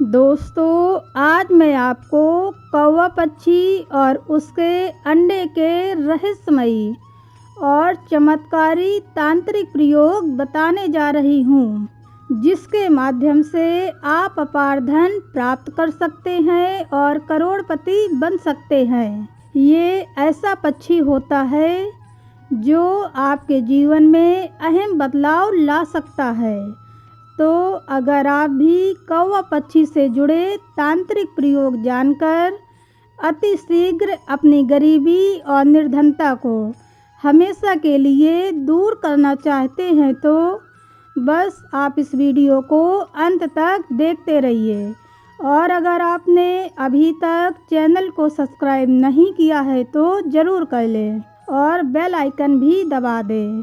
दोस्तों, आज मैं आपको कौवा पक्षी और उसके अंडे के रहस्यमयी और चमत्कारी तांत्रिक प्रयोग बताने जा रही हूँ, जिसके माध्यम से आप अपार धन प्राप्त कर सकते हैं और करोड़पति बन सकते हैं। ये ऐसा पक्षी होता है जो आपके जीवन में अहम बदलाव ला सकता है। तो अगर आप भी कौवा पक्षी से जुड़े तांत्रिक प्रयोग जानकर अति शीघ्र अपनी गरीबी और निर्धनता को हमेशा के लिए दूर करना चाहते हैं, तो बस आप इस वीडियो को अंत तक देखते रहिए। और अगर आपने अभी तक चैनल को सब्सक्राइब नहीं किया है तो ज़रूर कर लें और बेल आइकन भी दबा दें।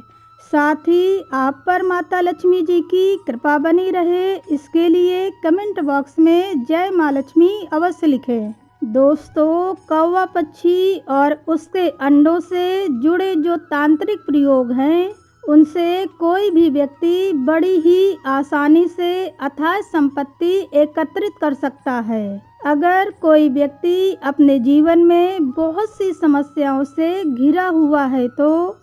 साथ ही आप पर माता लक्ष्मी जी की कृपा बनी रहे, इसके लिए कमेंट बॉक्स में जय माँ लक्ष्मी अवश्य लिखें। दोस्तों, कौवा पक्षी और उसके अंडों से जुड़े जो तांत्रिक प्रयोग हैं, उनसे कोई भी व्यक्ति बड़ी ही आसानी से अथाह संपत्ति एकत्रित कर सकता है। अगर कोई व्यक्ति अपने जीवन में बहुत सी समस्याओं से घिरा हुआ है तो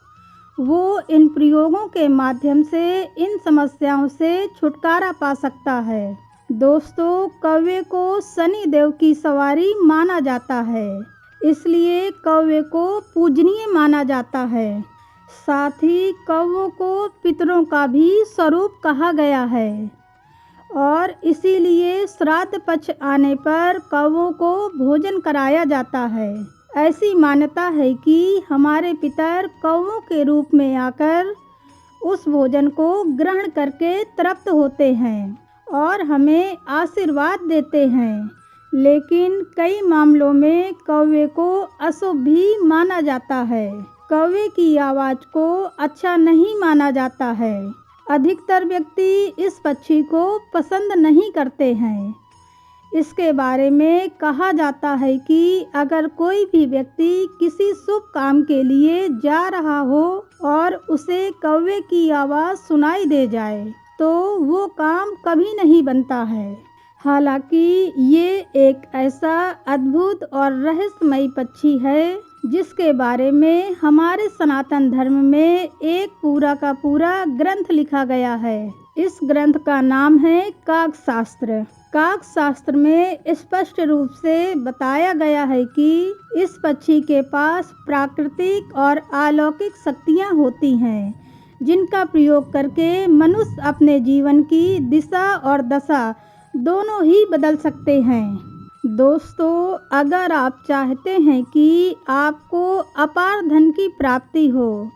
वो इन प्रयोगों के माध्यम से इन समस्याओं से छुटकारा पा सकता है। दोस्तों, कौवे को शनि देव की सवारी माना जाता है, इसलिए कौवे को पूजनीय माना जाता है। साथ ही कौवों को पितरों का भी स्वरूप कहा गया है और इसीलिए श्राद्ध पक्ष आने पर कौवों को भोजन कराया जाता है। ऐसी मान्यता है कि हमारे पितर कौवों के रूप में आकर उस भोजन को ग्रहण करके तृप्त होते हैं और हमें आशीर्वाद देते हैं। लेकिन कई मामलों में कौवे को अशुभ भी माना जाता है। कौवे की आवाज़ को अच्छा नहीं माना जाता है। अधिकतर व्यक्ति इस पक्षी को पसंद नहीं करते हैं। इसके बारे में कहा जाता है कि अगर कोई भी व्यक्ति किसी शुभ काम के लिए जा रहा हो और उसे कौवे की आवाज़ सुनाई दे जाए तो वो काम कभी नहीं बनता है। हालांकि ये एक ऐसा अद्भुत और रहस्यमयी पक्षी है जिसके बारे में हमारे सनातन धर्म में एक पूरा का पूरा ग्रंथ लिखा गया है। इस ग्रंथ का नाम है काकशास्त्र। काकशास्त्र में स्पष्ट रूप से बताया गया है कि इस पक्षी के पास प्राकृतिक और अलौकिक शक्तियाँ होती हैं, जिनका प्रयोग करके मनुष्य अपने जीवन की दिशा और दशा दोनों ही बदल सकते हैं। दोस्तों, अगर आप चाहते हैं कि आपको अपार धन की प्राप्ति हो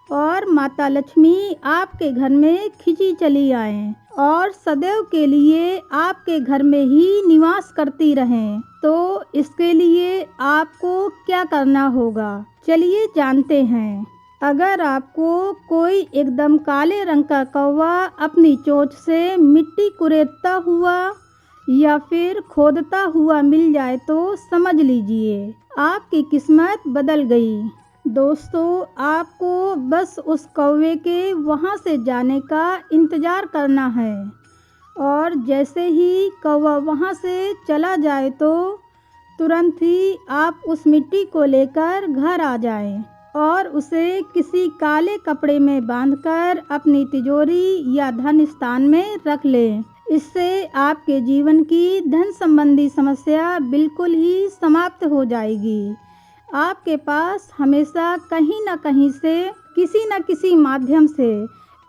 और माता लक्ष्मी आपके घर में खिंची चली आएं और सदैव के लिए आपके घर में ही निवास करती रहें, तो इसके लिए आपको क्या करना होगा, चलिए जानते हैं। अगर आपको कोई एकदम काले रंग का कौवा अपनी चोंच से मिट्टी कुरेदता हुआ या फिर खोदता हुआ मिल जाए तो समझ लीजिए आपकी किस्मत बदल गई। दोस्तों, आपको बस उस कौवे के वहाँ से जाने का इंतज़ार करना है और जैसे ही कौवा वहाँ से चला जाए तो तुरंत ही आप उस मिट्टी को लेकर घर आ जाएं और उसे किसी काले कपड़े में बांधकर अपनी तिजोरी या धन स्थान में रख लें। इससे आपके जीवन की धन संबंधी समस्या बिल्कुल ही समाप्त हो जाएगी। आपके पास हमेशा कहीं न कहीं से किसी न किसी माध्यम से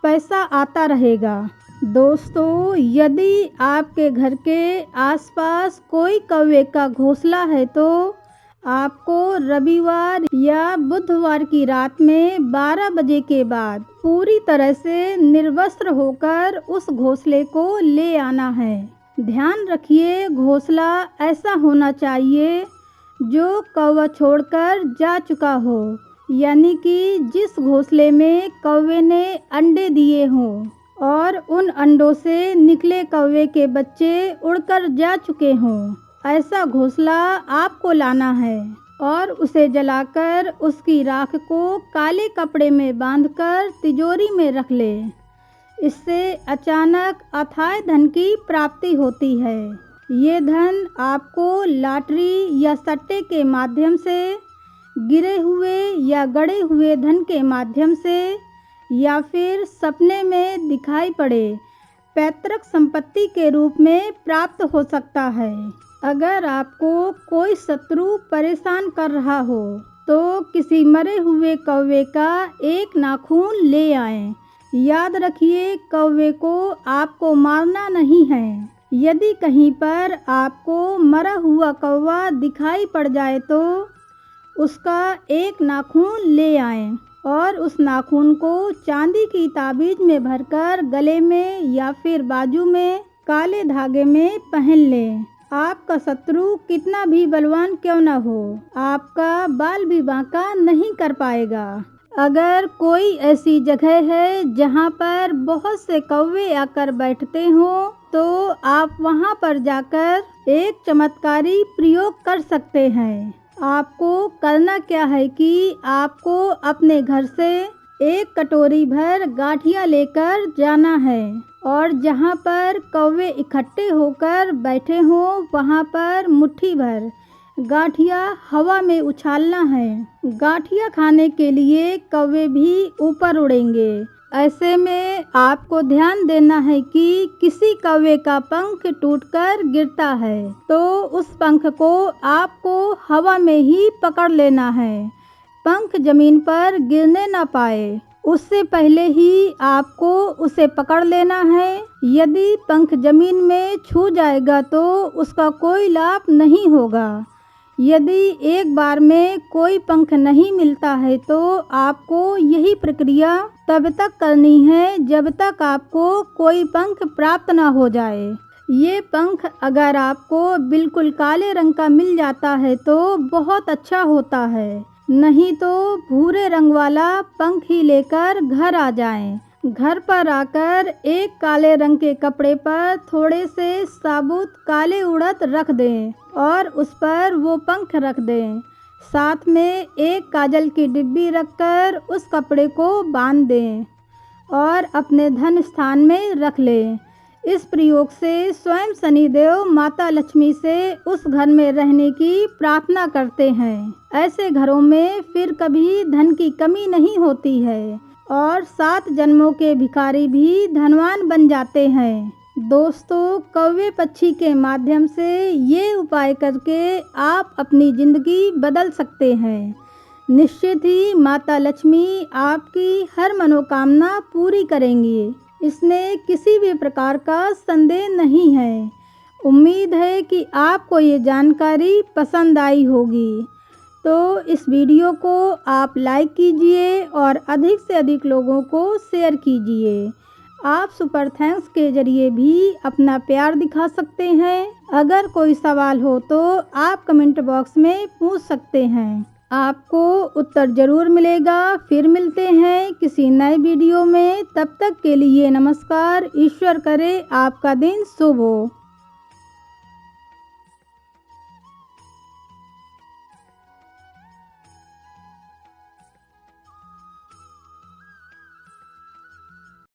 पैसा आता रहेगा। दोस्तों, यदि आपके घर के आसपास कोई कौवे का घोंसला है तो आपको रविवार या बुधवार की रात में 12 बजे के बाद पूरी तरह से निर्वस्त्र होकर उस घोंसले को ले आना है। ध्यान रखिए, घोंसला ऐसा होना चाहिए जो कौवा छोड़कर जा चुका हो, यानी कि जिस घोंसले में कौवे ने अंडे दिए हों और उन अंडों से निकले कौवे के बच्चे उड़कर जा चुके हों। ऐसा घोंसला आपको लाना है और उसे जलाकर उसकी राख को काले कपड़े में बांधकर तिजोरी में रख ले। इससे अचानक अथाह धन की प्राप्ति होती है। ये धन आपको लॉटरी या सट्टे के माध्यम से, गिरे हुए या गड़े हुए धन के माध्यम से, या फिर सपने में दिखाई पड़े पैतृक संपत्ति के रूप में प्राप्त हो सकता है। अगर आपको कोई शत्रु परेशान कर रहा हो तो किसी मरे हुए कौवे का एक नाखून ले आएं। याद रखिए, कौवे को आपको मारना नहीं है। यदि कहीं पर आपको मरा हुआ कौवा दिखाई पड़ जाए तो उसका एक नाखून ले आएं और उस नाखून को चांदी की ताबीज में भरकर गले में या फिर बाजू में काले धागे में पहन लें। आपका शत्रु कितना भी बलवान क्यों न हो, आपका बाल भी बांका नहीं कर पाएगा। अगर कोई ऐसी जगह है जहां पर बहुत से कौवे आकर बैठते हों तो आप वहां पर जाकर एक चमत्कारी प्रयोग कर सकते हैं। आपको करना क्या है कि आपको अपने घर से एक कटोरी भर गांठिया लेकर जाना है और जहां पर कौवे इकट्ठे होकर बैठे हों वहां पर मुट्ठी भर गांठिया हवा में उछालना है। गांठिया खाने के लिए कौवे भी ऊपर उड़ेंगे। ऐसे में आपको ध्यान देना है कि किसी कौवे का पंख टूटकर गिरता है तो उस पंख को आपको हवा में ही पकड़ लेना है, पंख जमीन पर गिरने ना पाए। उससे पहले ही आपको उसे पकड़ लेना है। यदि पंख जमीन में छू जाएगा तो उसका कोई लाभ नहीं होगा। यदि एक बार में कोई पंख नहीं मिलता है तो आपको यही प्रक्रिया तब तक करनी है जब तक आपको कोई पंख प्राप्त ना हो जाए। ये पंख अगर आपको बिल्कुल काले रंग का मिल जाता है तो बहुत अच्छा होता है, नहीं तो भूरे रंग वाला पंख ही लेकर घर आ जाएं। घर पर आकर एक काले रंग के कपड़े पर थोड़े से साबुत काले उड़द रख दें और उस पर वो पंख रख दें। साथ में एक काजल की डिब्बी रखकर उस कपड़े को बांध दें और अपने धन स्थान में रख लें। इस प्रयोग से स्वयं शनिदेव माता लक्ष्मी से उस घर में रहने की प्रार्थना करते हैं। ऐसे घरों में फिर कभी धन की कमी नहीं होती है और 7 जन्मों के भिखारी भी धनवान बन जाते हैं। दोस्तों, कौवे पक्षी के माध्यम से ये उपाय करके आप अपनी ज़िंदगी बदल सकते हैं। निश्चित ही माता लक्ष्मी आपकी हर मनोकामना पूरी करेंगी, इसमें किसी भी प्रकार का संदेह नहीं है। उम्मीद है कि आपको ये जानकारी पसंद आई होगी, तो इस वीडियो को आप लाइक कीजिए और अधिक से अधिक लोगों को शेयर कीजिए। आप सुपर थैंक्स के जरिए भी अपना प्यार दिखा सकते हैं। अगर कोई सवाल हो तो आप कमेंट बॉक्स में पूछ सकते हैं, आपको उत्तर ज़रूर मिलेगा। फिर मिलते हैं किसी नए वीडियो में, तब तक के लिए नमस्कार। ईश्वर करे आपका दिन शुभ हो।